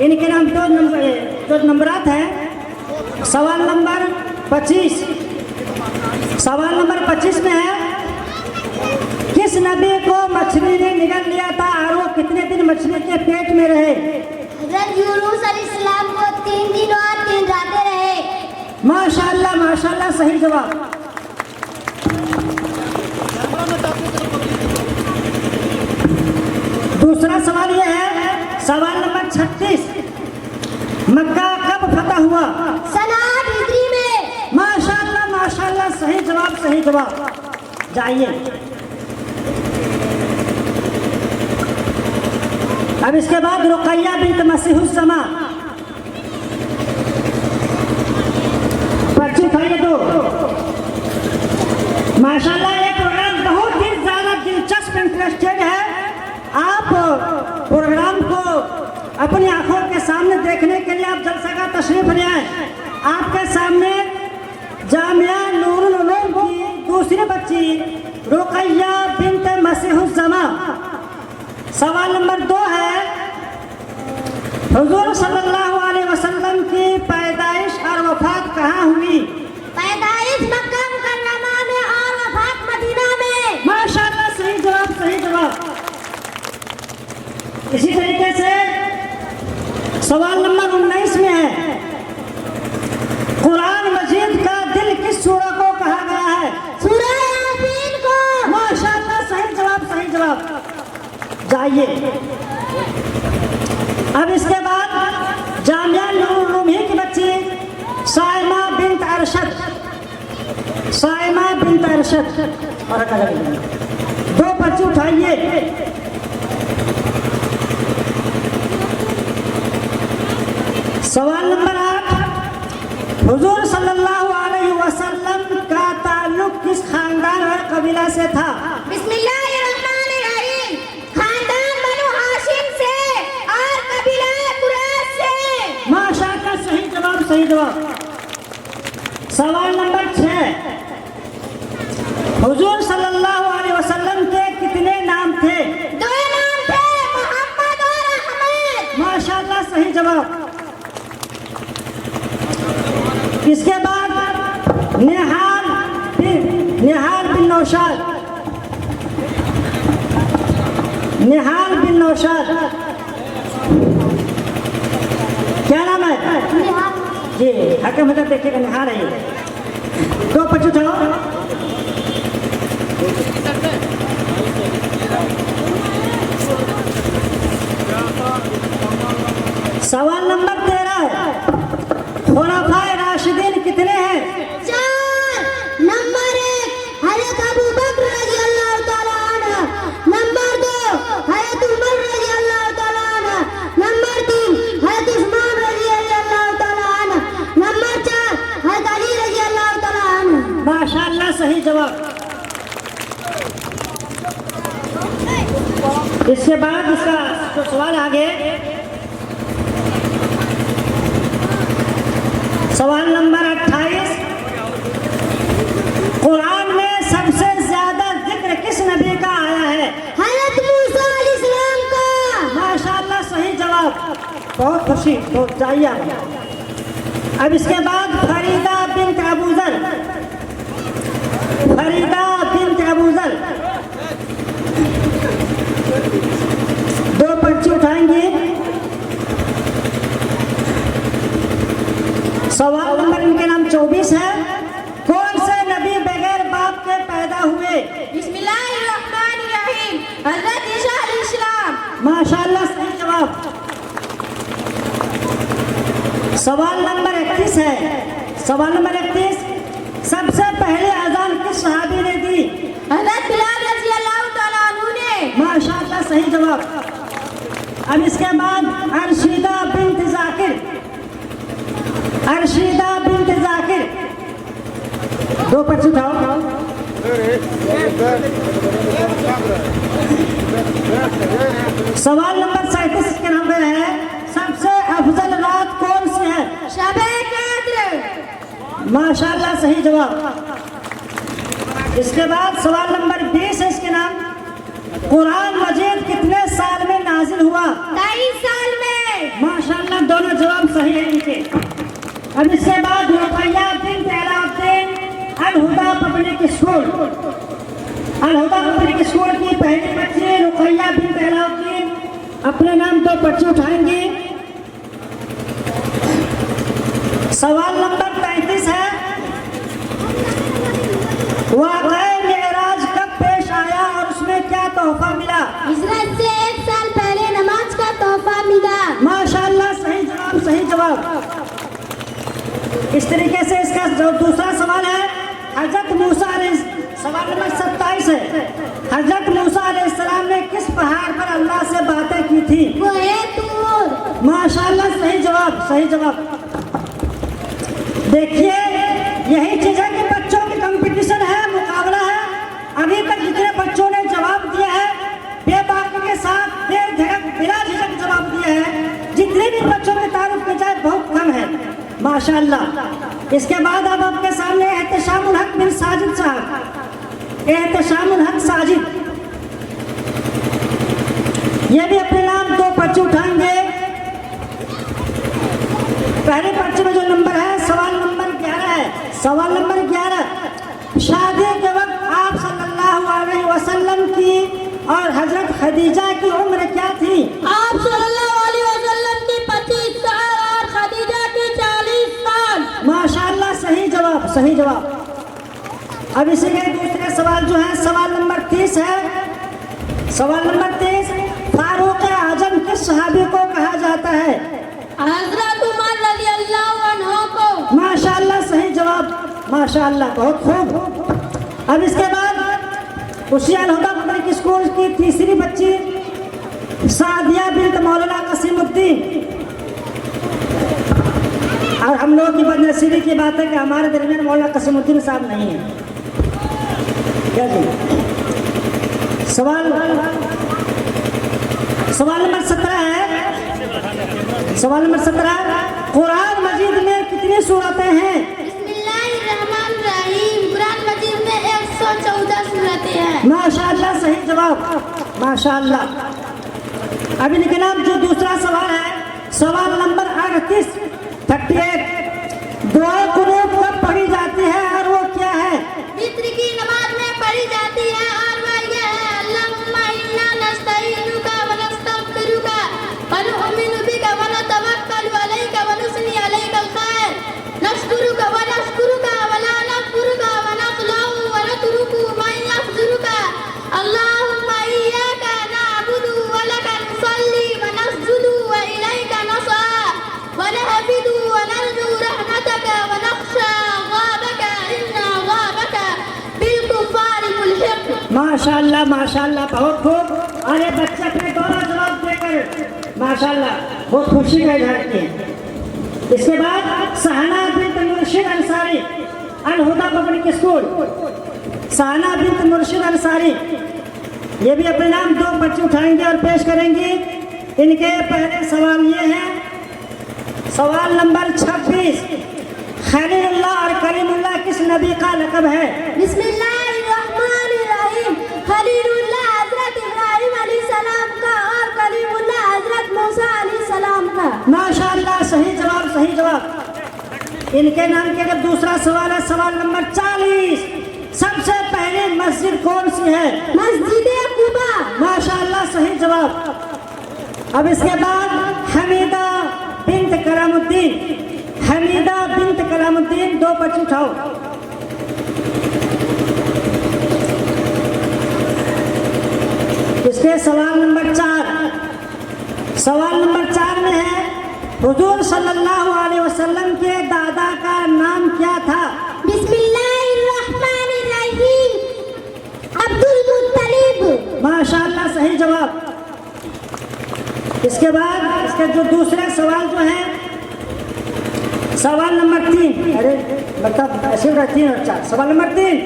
इनके नाम दो नंबरात हैं। सवाल नंबर 25, सवाल नंबर 25 में है, किस नबी को मछली ने निगल लिया था और वो कितने दिन मछली के पेट में रहे? हज़रत यूनुस अलैहिस्सलाम को 3 दिन और 3 रातें रहे। माशाअल्लाह माशाअल्लाह, सही जवाब। दूसरा सवाल यह है, सवाल नंबर 36, मक्का कब फतह हुआ? सन 8 हिजरी में। माशाअल्लाह माशाअल्लाह, सही जवाब सही जवाब। जाइए अब इसके बाद रुकैया बिन्त मसीहुस्समा, पर्ची उठाइए दो। माशाअल्लाह ये प्रोग्राम बहुत ही ज्यादा दिलचस्प इंटरेस्टेड है। आप प्रोग्राम को अपनी आंखों के सामने देखने के लिए आप जलसा का तशरीफ ले आए। आपके सामने जामिया नूरुल उलूम की दूसरी बच्ची रुकैया बिन्त मसीहुस्समा। सवाल नंबर 2 है, हुजूर सल्लल्लाहु अलैहि वसल्लम की पैदाइश और वफात कहाँ हुई? पैदाइश मक्का मुकर्रमा में और वफात मदीना में। माशाअल्लाह, सही जवाब सही जवाब। इसी तरीके से सवाल नंबर 19 में है, कुरान मजीद का दिल किस सूरह को कहा गया है? सूरह यासीन को। माशाअल्लाह, सही जवाब सही जवाब। जाइए अब इसके बाद जामिया नूरुल उलूम की बच्ची साइमा बिन्त अरशद, साइमा बिन्त अरशद, और दो पर्ची उठाइए। सवाल नंबर 8, हुजूर सल्लल्लाहु अलैहि वसल्लम का ताल्लुक किस खानदान और कबीला से था? बिस्मिल्लाहिर्रहमानिर्रहीम, खानदान बनु हाशिम से और कबीला कुरैश से। माशाअल्लाह, सही जवाब सही जवाब। सवाल नंबर 6, हुजूर सल्लल्लाहु अलैहि वसल्लम के कितने नाम थे? 2 नाम थे, मोहम्मद और अहमद। माशाअल्लाह, सही जवाब। इसके बाद निहाल बिन नौशाद, निहाल बिन नौशाद, क्या नाम है? जी हकम मतलब देखिएगा, निहाल है। 2 पर्ची उठाओ। सवाल नंबर 13, खुलाफाए राशिदीन कितने हैं? 4। नंबर 1 हज़रत अबू बकर रज़ियल्लाहु तआला अन्हु, नंबर 2 हज़रत उमर रज़ियल्लाहु तआला अन्हु, नंबर 3 हज़रत उस्मान रज़ियल्लाहु तआला अन्हु, नंबर 4 हज़रत अली रज़ियल्लाहु तआला अन्हु। माशाअल्लाह, सही जवाब। इसके बाद इसका जो सवाल आगे, सवाल नंबर 28, कुरान में सबसे ज्यादा जिक्र किस नबी का आया है? हज़रत मूसा अलैहिस्सलाम का। माशाअल्लाह, सही जवाब। बहुत खुशी। तो जाइए अब इसके बाद फरीदा बिन्त अबूजर, फरीदा बिन्त अबूजर, 2 पर्ची उठाएंगे। सवाल नंबर इनके नाम 24 है, कौन से नबी बगैर बाप के पैदा हुए? बिस्मिल्लाहिर्रहमानिर्रहीम, हज़रत ईसा अलैहिस्सलाम। माशाअल्लाह, सही जवाब। सवाल नंबर 31 है, सवाल नंबर 31, सबसे पहले अजान किस सहाबी ने दी? हज़रत बिलाल रज़ियल्लाहु तआला अन्हु ने। माशाअल्लाह, सही जवाब। अब इसके बाद अरशीदा बिन्त जाकिर, अरशीदा बिन्त जाकिर, 2 पर्ची उठाओ। सवाल नंबर 37 के नाम पे है, सबसे अफजल रात कौन सी है? शब-ए कद्र। माशाअल्लाह, सही जवाब। इसके बाद सवाल नंबर 20 है, इसके नाम, कुरान मजीद कितने साल में नाजिल हुआ? 23 साल में। माशाअल्लाह, जवाब सही है इनके। अब इसके बाद रुकैया बिन्त Alauddin Al-Huda public school, Al-Huda public school की पहली बच्ची रुकैया बिन्त अलाउद्दीन अपने नाम 2 पर्चे उठाएंगी। सवाल नंबर 35 है, वाक़या मेराज कब पेश आया और उसमें क्या तोहफा मिला? हिजरत से 1 साल पहले नमाज का तोहफा मिला। माशाअल्लाह, सही जवाब, सही जवाब। इस तरीके से इसका जो दूसरा सवाल है, हजरत मूसा सवाल नंबर 27 है, हजरत मूसा अलैहिस्सलाम ने किस पहाड़ पर अल्लाह से बातें की थी? वो है तूर। माशाअल्लाह, सही जवाब, सही जवाब। देखिए, यही चीज है कि बच्चों की कंपटीशन है, मुकाबला है। अभी तक जितने बच्चों ने जवाब दिया है बेबाकी के साथ, बिला झिझक जवाब दिया है, जितने भी बच्चों की तारीफ की जाए बहुत कम है, माशाअल्लाह। इसके बाद अब आपके सामने एहतशामुल हक बिन साजिद साहब, एहतशामुल हक साजिद, ये भी अपने नाम 2 पर्चे उठाएंगे। पहले पर्चे में जो नंबर है सवाल नंबर 11 है। सवाल नंबर 11, शादी के वक्त आप सल्लल्लाहु अलैहि वसल्लम की और हजरत खदीजा की उम्र क्या थी? आप सल्लल्लाहु अलैहि वसल्लम की 25 साल और खदीजा की 40 साल। माशाअल्लाह, सही जवाब, सही जवाब। अब इसी के दूसरे सवाल जो है सवाल नंबर 30 है। सवाल नंबर 30, फारूक आजम किस सहाबी को कहा जाता है? हजरत उमर रज़ियल्लाहु अन्हु को। माशाअल्लाह, सही जवाब, माशाअल्लाह, बहुत खूब। अब इसके बाद उसी अल-हुदा पब्लिक स्कूल की तीसरी बच्ची सादिया बिन्त मौलाना कसीमुद्दीन। और हम लोगों की बदनसीबी की बात है कि हमारे दरमियान मौलाना कसीमुद्दीन साहब नहीं है। क्या जी? सवाल नंबर 17 है। सवाल नंबर 17, कुरान मजीद में कितनी सूरतें हैं? बिस्मिल्लाहिर्रहमानिर्रहीम। कुरान मजीद में 114 सूरतें हैं। माशाअल्लाह, सही जवाब, माशाअल्लाह। अब इनके नाम जो दूसरा सवाल है, सवाल नंबर 38, दुआ कुनूत कब पढ़ी जाती है और वो क्या है? वित्र की नमाज में पढ़ी जाती है और वह यह है, अल्लाहुम्मा इन्ना नस्तईनुका व नस्तगफिरुका व नु'मिनु बिका व नतवक्कलु अलैका व नुस्नी अलैकल खैर नशकुरुका व ला नकफुरुका व नखलउ व नतरुकु मन यफजुरुका अल्लाहुम्मा इय्याका नअबुदु व लका नुसल्ली व नस्जुदु व इलैका नसआ व नहफिदु व नरजू रहमतका व नख्शा ग़ाबका इन्ना ग़ाबका बिलकुफ़ारि मुल्हिक़। माशाअल्लाह, माशाअल्लाह, बहुत खूब। और ये बच्चे अपने दोनों जवाब देकर माशाअल्लाह बहुत खुशी का इजहार किए। इसके बाद सहना बिन्त मुर्शिद अंसारी, अल-हुदा पब्लिक स्कूल, सहना बिन्त मुर्शिद अंसारी, ये भी अपने नाम 2 पर्चे उठाएंगे और पेश करेंगी। इनके पहले सवाल ये हैं, सवाल नंबर 26, खलीलुल्लाह और कलीमुल्लाह किस नबी का लक़ब है? बिस्मिल्लाहिर्रहमानिर्रहीम। खलीलुल्लाह हजरत इब्राहिम अलैहिस्सलाम का और कलीमुल्लाह हजरत मूसा अलैहिस्सलाम का। माशाअल्लाह, सही जवाब, सही जवाब। इनके नाम के अगर दूसरा सवाल है, सवाल नंबर 40, सबसे पहली मस्जिद कौन सी है? मस्जिद कुबा। माशाअल्लाह, सही जवाब। अब इसके बाद हमीदा बिन्त कलामुद्दीन, हमीदा बिन्त कलामुद्दीन, 2 पर्चे उठाओ। इसके सवाल नंबर 4, सवाल नंबर 4 में है, हुजूर सल्लल्लाहु अलैहि वसल्लम के दादा का नाम क्या था? बिस्मिल्लाहिर्रहमानिर्रहीम। अब्दुल मुत्तलिब। माशाअल्लाह, सही जवाब। इसके बाद इसके जो दूसरे सवाल जो है, सवाल नंबर 3, अरे मतलब ऐसे 3 और 4, सवाल नंबर 3,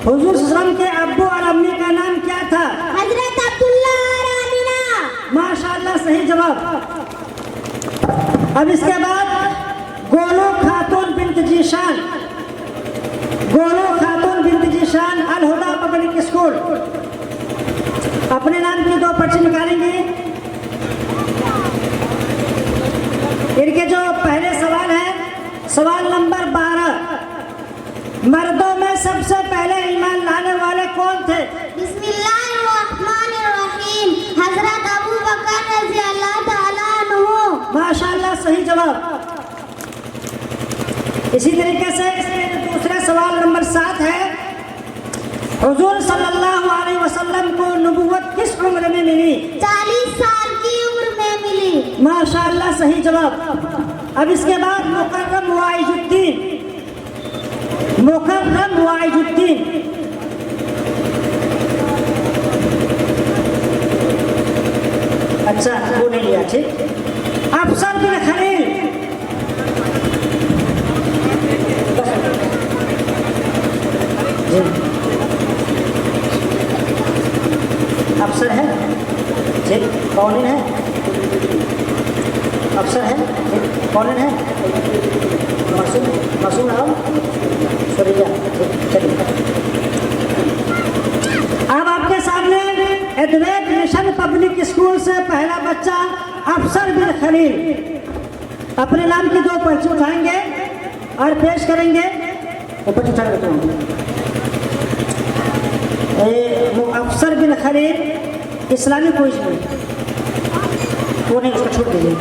हुजूर सल्लल्लाहु अलैहि वसल्लम के अब्बू और अम्मी का नाम क्या था? हजरत अब्दुल्लाह और आमिना। माशाअल्लाह, सही जवाब। अब इसके बाद गोलो खातून बिन्त जीशान, गोलो खातून बिन्त जीशान, अल-हुदा पब्लिक स्कूल, अपने नाम की 2 पर्चे निकालेंगे। इनके सवाल नंबर 12, मर्दों में सबसे पहले ईमान लाने वाले कौन थे? बिस्मिल्लाहिर्रहमानिर्रहीम, हजरत अबू बकर रज़ी अल्लाह ताला अन्हु। माशाअल्लाह, सही जवाब। इसी तरीके से दूसरा सवाल नंबर 7 है, हुजूर सल्लल्लाहु अलैहि वसल्लम को नबुव्वत किस उम्र में मिली? 40 साल की उम्र में मिली। माशाअल्लाह, सही जवाब। अब इसके बाद मुकर्रम वाइजुद्दीन, मुकर्रम वाइजुद्दीन अच्छा वो नहीं लिया, ठीक। अफसर बिन खलील, जी अफसर है, ठीक। कौन है? अफसर है, ठीक। कौन है? मासूम, मासूम नाम सुरिया, ठीक। चलिए, अब आपके सामने एडवेट मिशन पब्लिक स्कूल से पहला बच्चा अफसर बिन खलील अपने नाम की 2 पर्ची उठाएंगे और पेश करेंगे। ऊपर उठा देता हूँ। अफसर बिन खलील इस्लामी क्विज में, वो नहीं, उसको छोड़ दीजिए।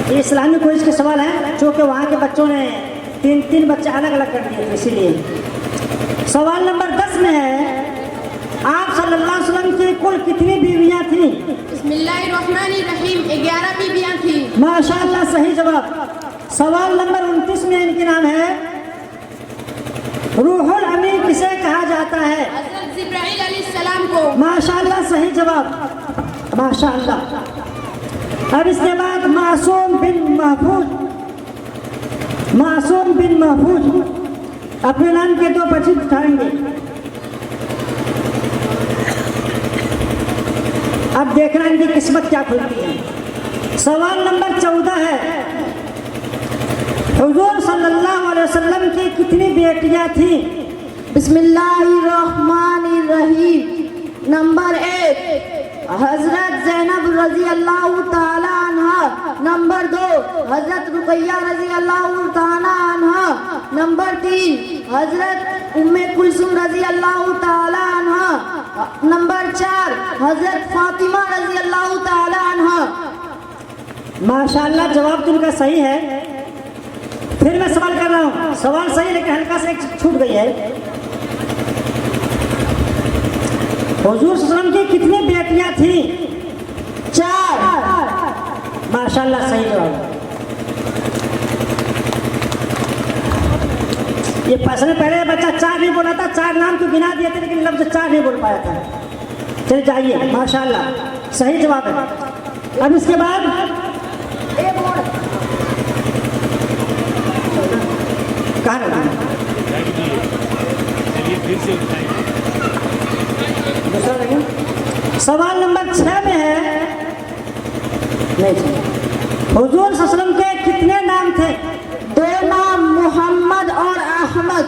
ये इस्लामी क्विज के सवाल हैं, चूँकि वहाँ के बच्चों ने 3 बच्चे अलग अलग कर दिए, इसीलिए। सवाल नंबर 10 में है, आप सल्लल्लाहु अलैहि वसल्लम की कुल कितनी बीवियाँ थीं? बिस्मिल्लाहिर्रहमानिर्रहीम, 11 बीवियाँ थी। माशाअल्लाह, सही जवाब। सवाल नंबर 29 में इनके नाम है, रूहुल अमीन किसे कहा जाता है? हज़रत जिब्राइल अलैहिस्सलाम को। माशाअल्लाह, सही जवाब। माशाअल्लाह। अब इसके बाद मासूम बिन महफूज, मासूम बिन महफूज अपने नाम के 2 पर्ची उठाएंगे। अब देखना इनकी किस्मत क्या खुलती है। सवाल नंबर 14 है, हुजूर सल्लल्लाहु अलैहि वसल्लम की कितनी बेटियां थीं? बिस्मिल्लाहिर्रहमानिर्रहीम, नंबर 1 हजरत ज़ैनब रज़ी अल्लाह ताला अन्हा, नंबर 2 हजरत रुकैया रज़ी अल्लाह ताला अन्हा, नंबर 3 हजरत उम्मे कुलसुम रज़ी अल्लाह ताला अन्हा, नंबर 4 हजरत फातिमा रज़ी अल्लाह ताला अन्हा। माशाअल्लाह, जवाब तो उनका सही है। फिर मैं सवाल कर रहा हूँ, सवाल सही लेकिन हल्का से एक छूट गई है। हुजूर सल्लल्लाहु अलैहि वसल्लम की कितनी बेटियां थीं? 4। माशाअल्लाह, सही जवाब। ये पहले बच्चा 4 नहीं बोला था, 4 नाम तो गिना दिए थे लेकिन लफ्ज 4 नहीं बोल पाया था। चलिए जाइए, माशाअल्लाह, सही जवाब है। अब इसके बाद कहाँ रखा? दूसरा देखिए, सवाल नंबर 6 में है, नहीं, हुजूर सल्लल्लाहु अलैहि वसल्लम के कितने नाम थे? 2 नाम, मोहम्मद और अहमद।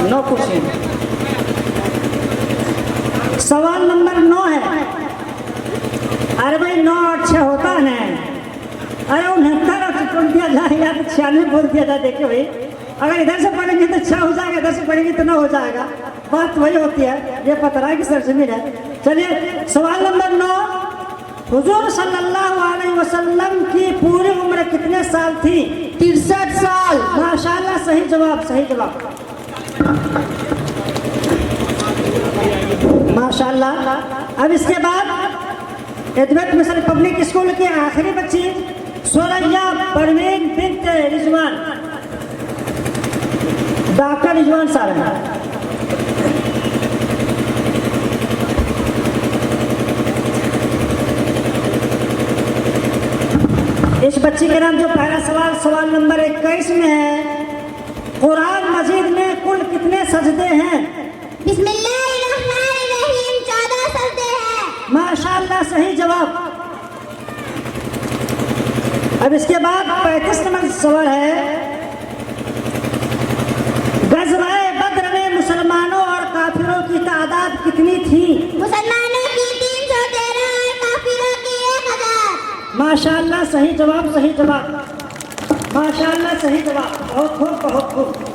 9 कुर्सी। सवाल नंबर 9 है, अरे भाई 9 और 6 होता है ना? अरे 69 और 96 बोल दिया था। देखिए भाई, अगर इधर से पढ़ेंगे तो 6 हो जाएगा, इधर से पढ़ेंगे तो 9 हो जाएगा। बात वही होती है, ये पतरा की सरजमीन है। चलिए, सवाल नंबर 9, हुजूर सल्लल्लाहु अलैहि वसल्लम की पूरी उम्र कितने साल थी? 63 साल। माशाअल्लाह, सही जवाब, सही जवाब। माशाअल्लाह। अब इसके बाद एडवेट मिशन पब्लिक स्कूल की आखिरी बच्ची सुरैया परवीन बिन्त रिजवान, डॉक्टर रिजवान साहब हैं। इस बच्ची के नाम जो पहला सवाल नंबर 21 में है, कुरान मजीद में कुल कितने सजदे हैं? बिस्मिल्लाहिर्रहमानिर्रहीम, 14 सजदे हैं। माशाअल्लाह, सही जवाब। अब इसके बाद 35 नंबर सवाल है, गज़वाए बद्र में मुसलमानों और काफिरों की तादाद कितनी थी? मुसलमानों की 3 माशाअल्लाह, सही जवाब, सही जवाब, माशाअल्लाह, सही जवाब, बहुत खूब, बहुत खूब।